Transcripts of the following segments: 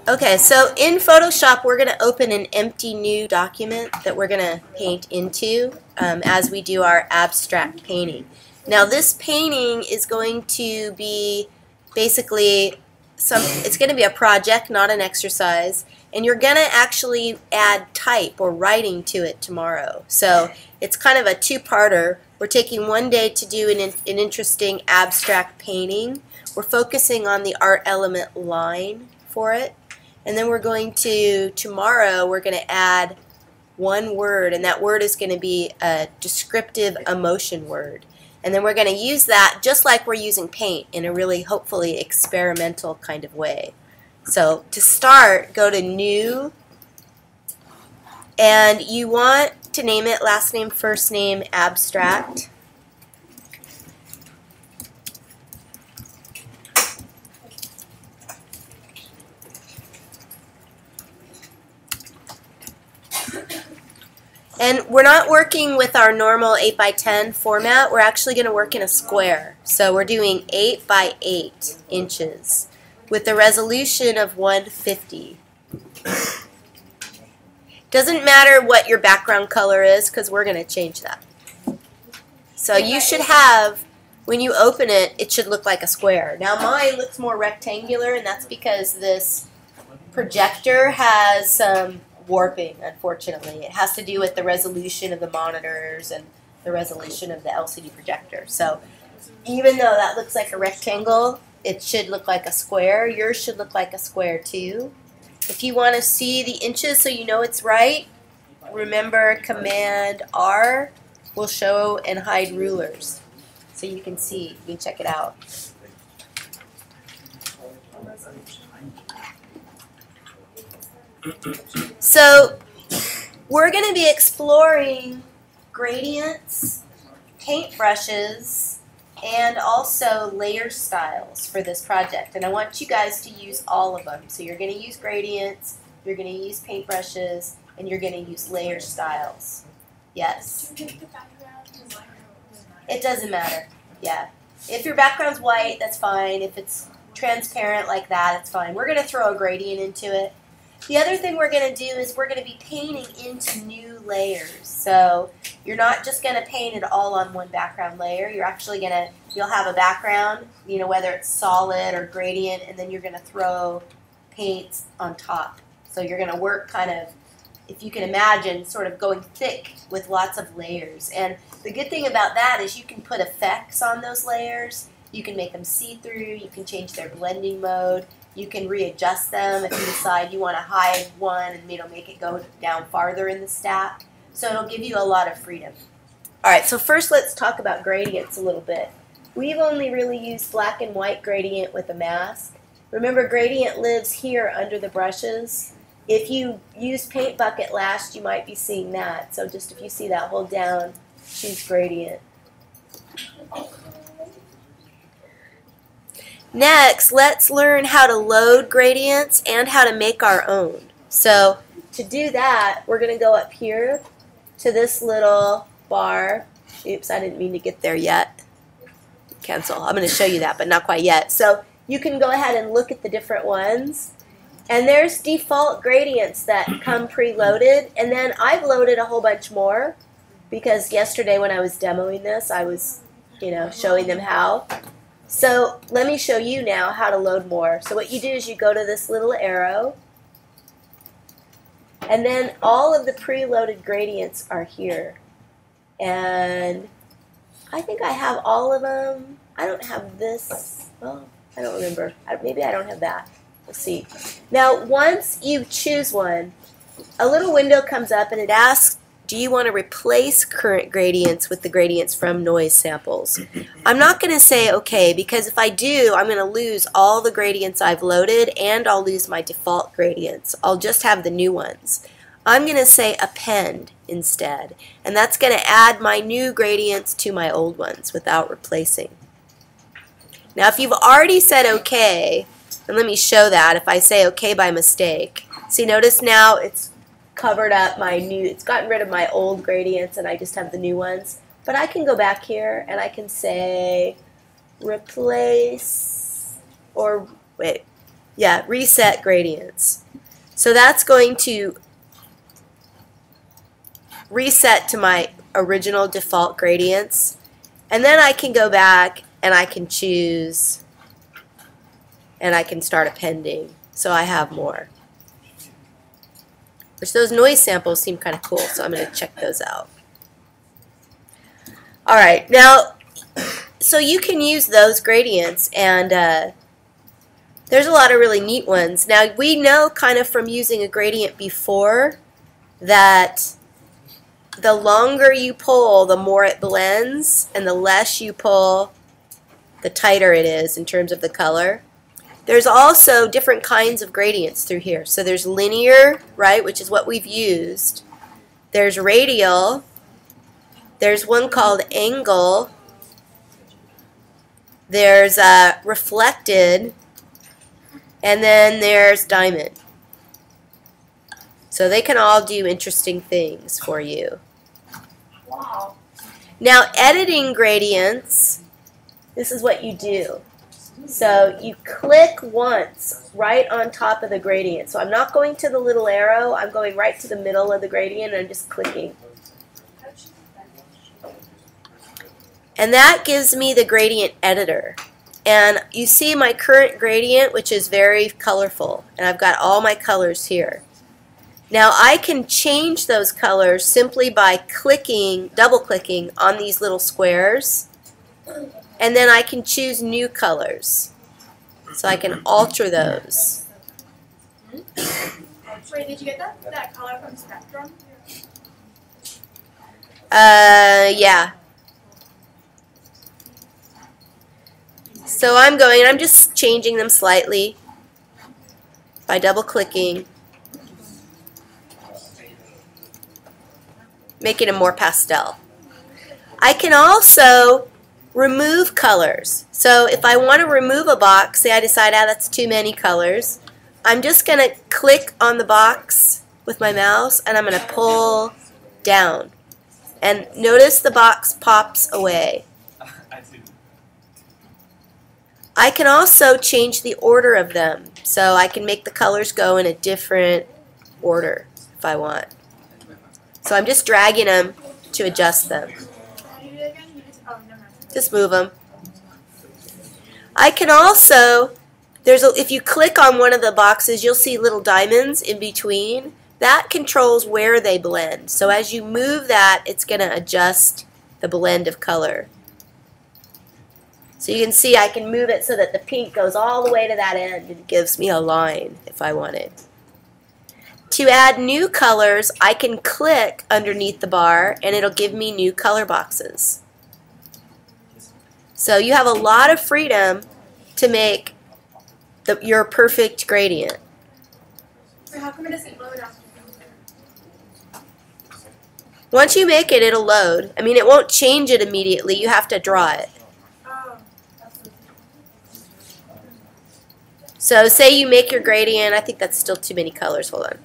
Okay, so in Photoshop, we're going to open an empty new document that we're going to paint into as we do our abstract painting. Now, this painting is going to be basically it's going to be a project, not an exercise, and you're going to actually add type or writing to it tomorrow. So it's kind of a two-parter. We're taking one day to do an interesting abstract painting. We're focusing on the art element line for it. And then we're going to, tomorrow, we're going to add one word, and that word is going to be a descriptive emotion word. And then we're going to use that just like we're using paint in a really, hopefully, experimental kind of way. So to start, go to New, and you want to name it last name, first name, abstract. And we're not working with our normal 8 by 10 format. We're actually going to work in a square. So we're doing 8 by 8 inches with a resolution of 150. Doesn't matter what your background color is because we're going to change that. So you should have, when you open it, it should look like a square. Now mine looks more rectangular, and that's because this projector has some warping, unfortunately. It has to do with the resolution of the monitors and the resolution of the LCD projector. So even though that looks like a rectangle, it should look like a square. Yours should look like a square too. If you want to see the inches so you know it's right, remember Command R will show and hide rulers. So you can see, you can check it out. So we're going to be exploring gradients, paintbrushes, and also layer styles for this project. And I want you guys to use all of them. So you're going to use gradients, you're going to use paintbrushes, and you're going to use layer styles. Yes? It doesn't matter. Yeah. If your background's white, that's fine. If it's transparent like that, it's fine. We're going to throw a gradient into it. The other thing we're going to do is we're going to be painting into new layers. So you're not just going to paint it all on one background layer. You're actually going to, you'll have a background, you know, whether it's solid or gradient, and then you're going to throw paints on top. So you're going to work kind of, if you can imagine, sort of going thick with lots of layers. And the good thing about that is you can put effects on those layers. You can make them see-through. You can change their blending mode. You can readjust them if you decide you want to hide one and make it go down farther in the stack. So it'll give you a lot of freedom. All right, so first let's talk about gradients a little bit. We've only really used black and white gradient with a mask. Remember, gradient lives here under the brushes. If you use Paint Bucket last, you might be seeing that. So just if you see that, hold down, choose gradient. Next, let's learn how to load gradients and how to make our own. So to do that, we're going to go up here to this little bar. Oops, I didn't mean to get there yet. Cancel. I'm going to show you that, but not quite yet. So you can go ahead and look at the different ones. And there's default gradients that come preloaded. And then I've loaded a whole bunch more because yesterday when I was demoing this, I was, showing them how. So let me show you now how to load more. So what you do is you go to this little arrow, and then all of the preloaded gradients are here. And I think I have all of them. I don't have this. Oh, I don't remember. Maybe I don't have that. We'll see. Now, once you choose one, a little window comes up and it asks, do you want to replace current gradients with the gradients from noise samples? I'm not going to say okay, because if I do, I'm going to lose all the gradients I've loaded and I'll lose my default gradients. I'll just have the new ones. I'm going to say append instead, and that's going to add my new gradients to my old ones without replacing. Now if you've already said okay, and let me show that if I say okay by mistake. See, notice now it's covered up my new, it's gotten rid of my old gradients and I just have the new ones. But I can go back here and I can say replace, or wait, Yeah, reset gradients. So that's going to reset to my original default gradients. And then I can go back and I can choose and I can start appending so I have more. Which those noise samples seem kind of cool, so I'm going to check those out. Alright, now, so you can use those gradients, and there's a lot of really neat ones. Now, we know kind of from using a gradient before that the longer you pull, the more it blends, and the less you pull, the tighter it is in terms of the color. There's also different kinds of gradients through here. So there's linear, right, which is what we've used. There's radial. There's one called angle. There's reflected. And then there's diamond. So they can all do interesting things for you. Wow. Now, editing gradients, this is what you do. So you click once right on top of the gradient. So I'm not going to the little arrow. I'm going right to the middle of the gradient and I'm just clicking. And that gives me the gradient editor. And you see my current gradient, which is very colorful. And I've got all my colors here. Now I can change those colors simply by clicking, double-clicking on these little squares. And then I can choose new colors. So I can alter those. Wait, did you get that color from Spectrum? Yeah. So I'm just changing them slightly by double-clicking, making them more pastel. I can also remove colors. So if I want to remove a box, say I decide, that's too many colors, I'm just going to click on the box with my mouse and I'm going to pull down. And notice the box pops away. I can also change the order of them. So I can make the colors go in a different order if I want. So I'm just dragging them to adjust them. Just move them. I can also, if you click on one of the boxes, you'll see little diamonds in between. That controls where they blend. So as you move that, it's going to adjust the blend of color. So you can see I can move it so that the pink goes all the way to that end and it gives me a line if I wanted. To add new colors, I can click underneath the bar and it'll give me new color boxes. So you have a lot of freedom to make your perfect gradient. So how come it doesn't load after? Once you make it, it'll load. I mean, it won't change it immediately. You have to draw it. Oh. So say you make your gradient. I think that's still too many colors. Hold on.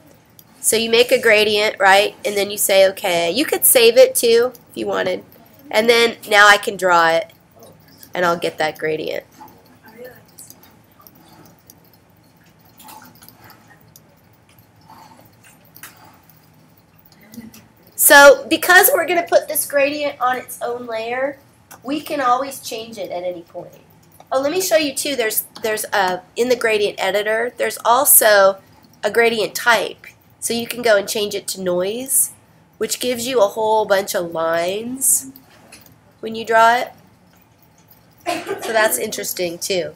So you make a gradient, right? And then you say, okay. You could save it too if you wanted. And then now I can draw it. And I'll get that gradient. So because we're going to put this gradient on its own layer, we can always change it at any point. Oh, let me show you too. There's in the gradient editor, there's also a gradient type. So you can go and change it to noise, which gives you a whole bunch of lines when you draw it. So that's interesting too.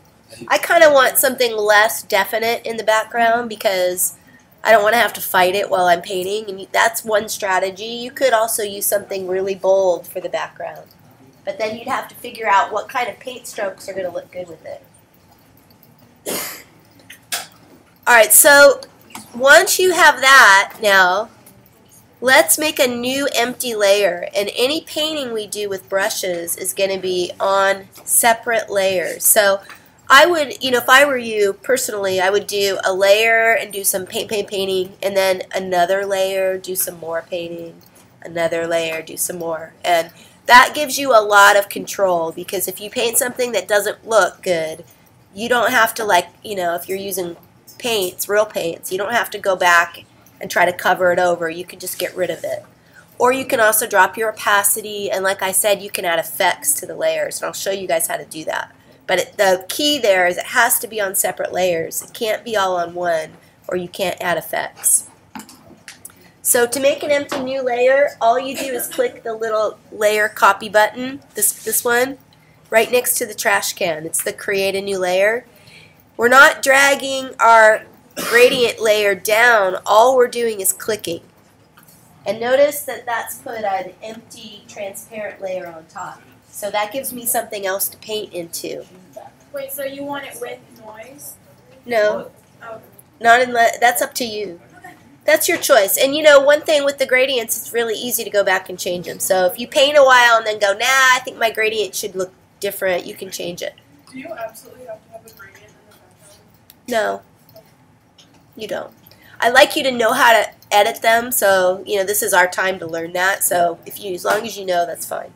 I kind of want something less definite in the background because I don't want to have to fight it while I'm painting, and that's one strategy. You could also use something really bold for the background, but then you'd have to figure out what kind of paint strokes are going to look good with it. Alright, so once you have that now, let's make a new empty layer, and any painting we do with brushes is going to be on separate layers. So I would, if I were you personally, I would do a layer and do some painting, and then another layer, do some more painting, another layer, do some more. And that gives you a lot of control, because if you paint something that doesn't look good, you don't have to, like, if you're using paints, real paints, you don't have to go back and try to cover it over. You can just get rid of it. Or you can also drop your opacity, and like I said, you can add effects to the layers, and I'll show you guys how to do that. But the key there is it has to be on separate layers. It can't be all on one, or you can't add effects. So to make an empty new layer, all you do is click the little layer copy button, this one, right next to the trash can. It's the create a new layer. We're not dragging our gradient layer down. All we're doing is clicking. And notice that that's put an empty transparent layer on top. So that gives me something else to paint into. Wait, so you want it with noise? No, Oh. not unless, that's up to you. That's your choice. And one thing with the gradients, it's really easy to go back and change them. So if you paint a while and then go, nah, I think my gradient should look different, you can change it. Do you absolutely have to have a gradient in the background? No, you don't. I like you to know how to edit them, so this is our time to learn that. So as long as you know, that's fine.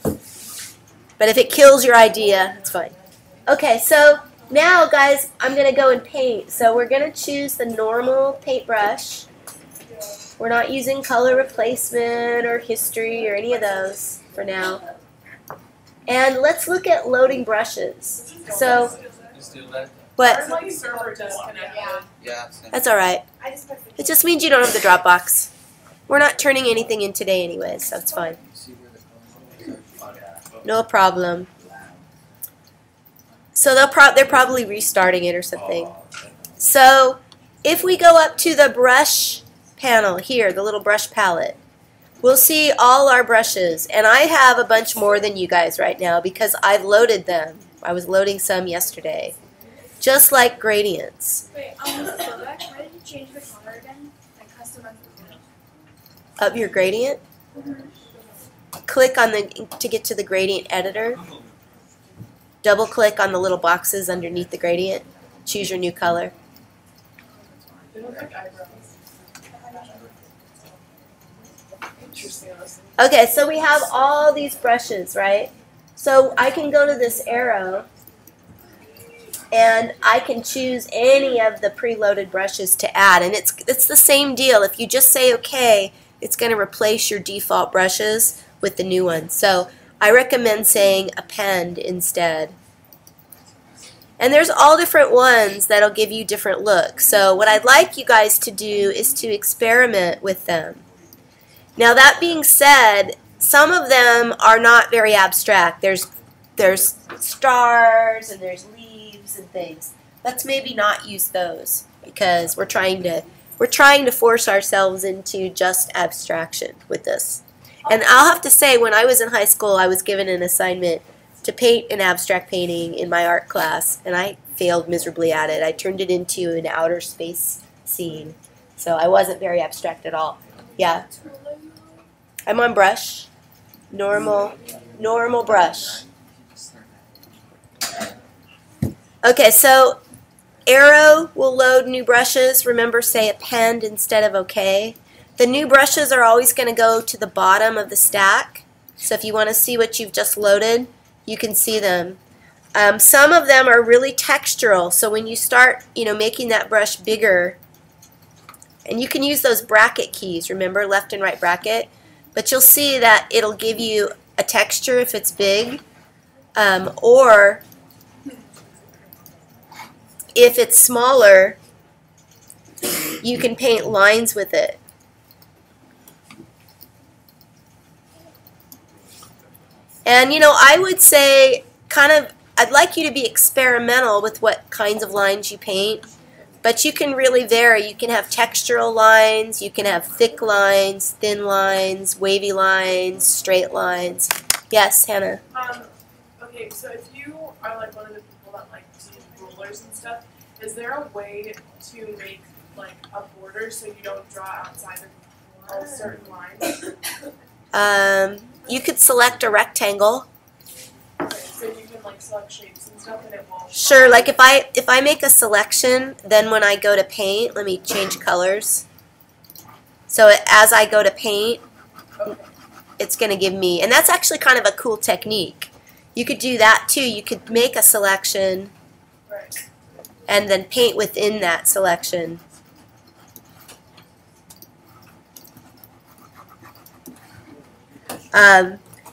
But if it kills your idea, it's fine. Okay, so now, guys, I'm going to go and paint. So we're going to choose the normal paintbrush. We're not using color replacement or history or any of those for now. And let's look at loading brushes. So, what? My server disconnected. Yeah. That's all right. It just means you don't have the Dropbox. We're not turning anything in today anyway, so it's fine. No problem. So they're probably restarting it or something. So if we go up to the brush panel here, the little brush palette, we'll see all our brushes. And I have a bunch more than you guys right now because I've loaded them. I was loading some yesterday. Just like gradients. Wait, so why did you change the color again? Like customize the color? Of your gradient, click on to get to the gradient editor. Double click on the little boxes underneath the gradient. Choose your new color. They look like eyebrows. Interesting. Okay, so we have all these brushes, right? So I can go to this arrow and I can choose any of the preloaded brushes to add. And it's the same deal. If you just say OK, it's going to replace your default brushes with the new ones. So I recommend saying append instead. And there's all different ones that'll give you different looks. So what I'd like you guys to do is to experiment with them. Now that being said, some of them are not very abstract. There's stars and there's leaves and things. Let's maybe not use those because we're trying to force ourselves into just abstraction with this. And I'll have to say, when I was in high school, I was given an assignment to paint an abstract painting in my art class, and I failed miserably at it. I turned it into an outer space scene, so I wasn't very abstract at all. Yeah. I'm on brush. Normal brush. Okay, so arrow will load new brushes. Remember, say append instead of OK. The new brushes are always going to go to the bottom of the stack. So if you want to see what you've just loaded, you can see them. Some of them are really textural. So when you start, making that brush bigger, and you can use those bracket keys, remember, left and right bracket, but you'll see that it'll give you a texture if it's big, or if it's smaller, you can paint lines with it. And I would say I'd like you to be experimental with what kinds of lines you paint, but you can really vary. You can have textural lines, you can have thick lines, thin lines, wavy lines, straight lines. Yes, Hannah? Okay, so if you are like one of the people that like to use rulers and stuff, is there a way to make like a border so you don't draw outside of a certain line? You could select a rectangle. Okay, so you can like select shapes and stuff and it won't. Sure, like if I make a selection, then when I go to paint, let me change colors. So as I go to paint, Okay. it's going to give me, and that's actually kind of a cool technique. You could do that too. You could make a selection Right. and then paint within that selection.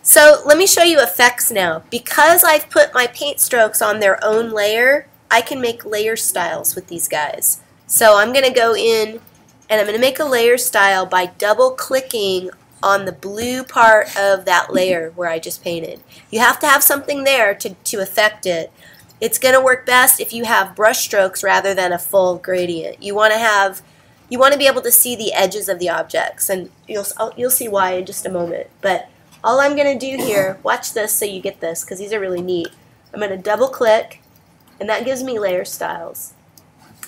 So let me show you effects now. Because I've put my paint strokes on their own layer, I can make layer styles with these guys. So I'm going to go in and I'm going to make a layer style by double clicking on the blue part of that layer where I just painted. You have to have something there to affect it. It's going to work best if you have brush strokes rather than a full gradient. You want to be able to see the edges of the objects, and you'll see why in just a moment. But all I'm going to do here, watch this so you get this, because these are really neat. I'm going to double click, and that gives me layer styles.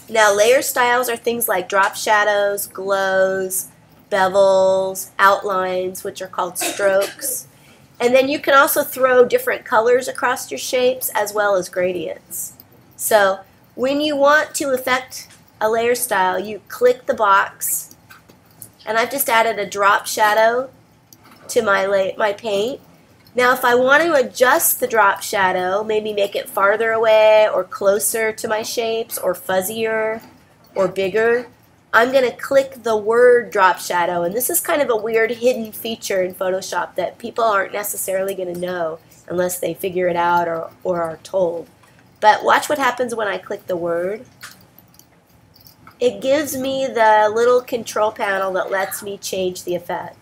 Now layer styles are things like drop shadows, glows, bevels, outlines, which are called strokes. And then you can also throw different colors across your shapes as well as gradients. So when you want to affect a layer style, you click the box, and I've just added a drop shadow to my paint. Now if I want to adjust the drop shadow, maybe make it farther away or closer to my shapes or fuzzier or bigger, I'm going to click the word drop shadow, and this is kind of a weird hidden feature in Photoshop that people aren't necessarily going to know unless they figure it out or are told. But watch what happens when I click the word. It gives me the little control panel that lets me change the effect.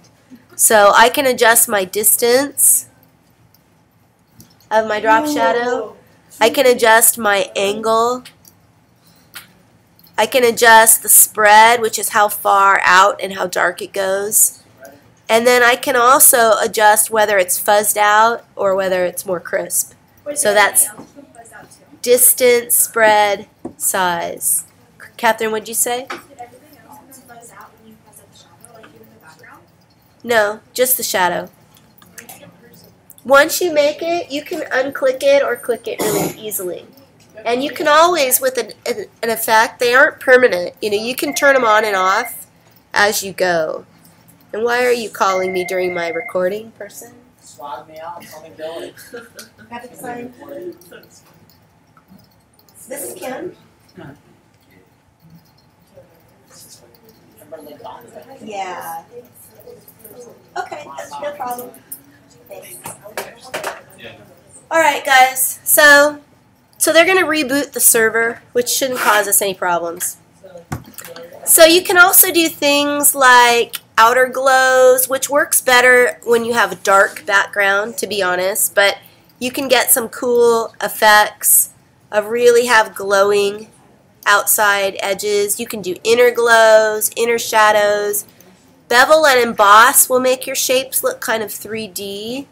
So I can adjust my distance of my drop shadow. I can adjust my angle. I can adjust the spread, which is how far out and how dark it goes. And then I can also adjust whether it's fuzzed out or whether it's more crisp. So that's distance, spread, size. Catherine, what'd you say? Did everything else fuzz out when you fuzz out the shadow, like even the background? No, just the shadow. Once you make it, you can unclick it or click it really easily. And you can always, with an effect, they aren't permanent. You know, you can turn them on and off as you go. And why are you calling me during my recording, person? Swag me out, call me Billy. Have to sign. This is Kim. Yeah. Okay, no problem. Thanks. All right, guys. So they're going to reboot the server, which shouldn't cause us any problems. So you can also do things like outer glows, which works better when you have a dark background, to be honest. But you can get some cool effects of really have glowing outside edges. You can do inner glows, inner shadows. Bevel and emboss will make your shapes look kind of 3D.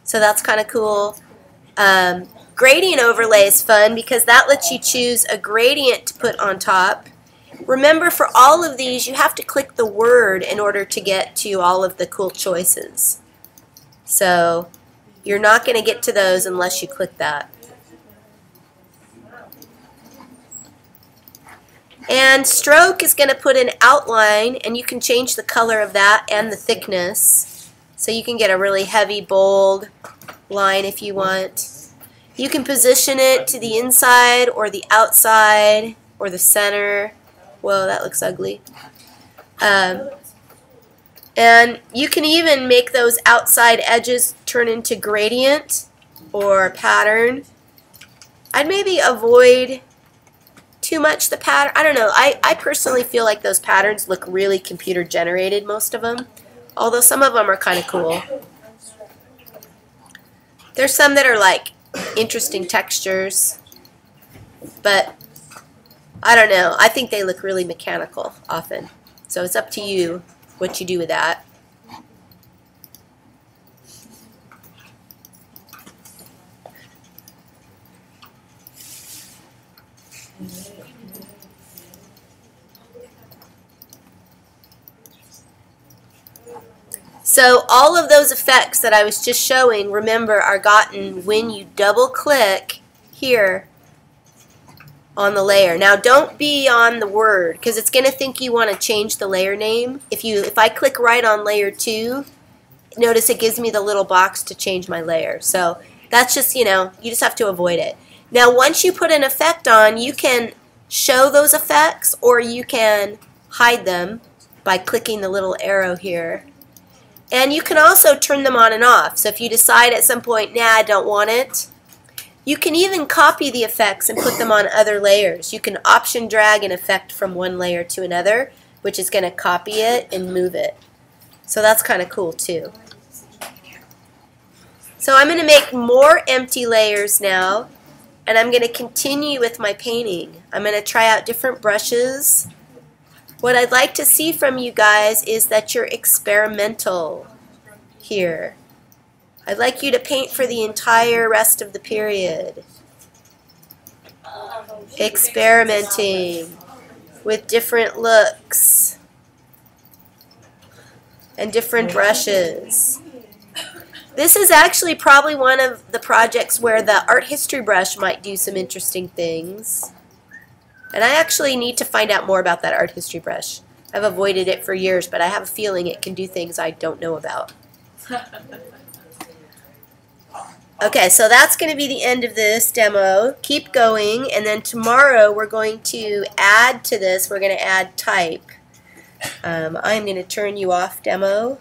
So that's kind of cool. Gradient overlay is fun because that lets you choose a gradient to put on top. Remember, for all of these, you have to click the word in order to get to all of the cool choices. So you're not going to get to those unless you click that. And stroke is going to put an outline, and you can change the color of that and the thickness. So you can get a really heavy, bold line if you want. You can position it to the inside or the outside or the center. Whoa, that looks ugly. And you can even make those outside edges turn into gradient or pattern. I'd maybe avoid too much the pattern. I don't know. I personally feel like those patterns look really computer generated, most of them. Although some of them are kind of cool. There's some that are like interesting textures, but I don't know. I think they look really mechanical often. So it's up to you what you do with that. So all of those effects that I was just showing, remember, are gotten when you double click here on the layer. Now don't be on the word because it's going to think you want to change the layer name. If I click right on layer 2, notice it gives me the little box to change my layer. So that's just, you just have to avoid it. Now once you put an effect on, you can show those effects or you can hide them by clicking the little arrow here. And you can also turn them on and off. So if you decide at some point, nah, I don't want it, you can even copy the effects and put them on other layers. You can option drag an effect from one layer to another, which is going to copy it and move it. So that's kind of cool too. So I'm going to make more empty layers now, and I'm going to continue with my painting. I'm going to try out different brushes. What I'd like to see from you guys is that you're experimental here. I'd like you to paint for the entire rest of the period. Experimenting with different looks and different brushes. This is actually probably one of the projects where the art history brush might do some interesting things. And I actually need to find out more about that art history brush. I've avoided it for years, but I have a feeling it can do things I don't know about. Okay, so that's going to be the end of this demo. Keep going, and then tomorrow we're going to add to this. We're going to add type. I'm going to turn you off, demo.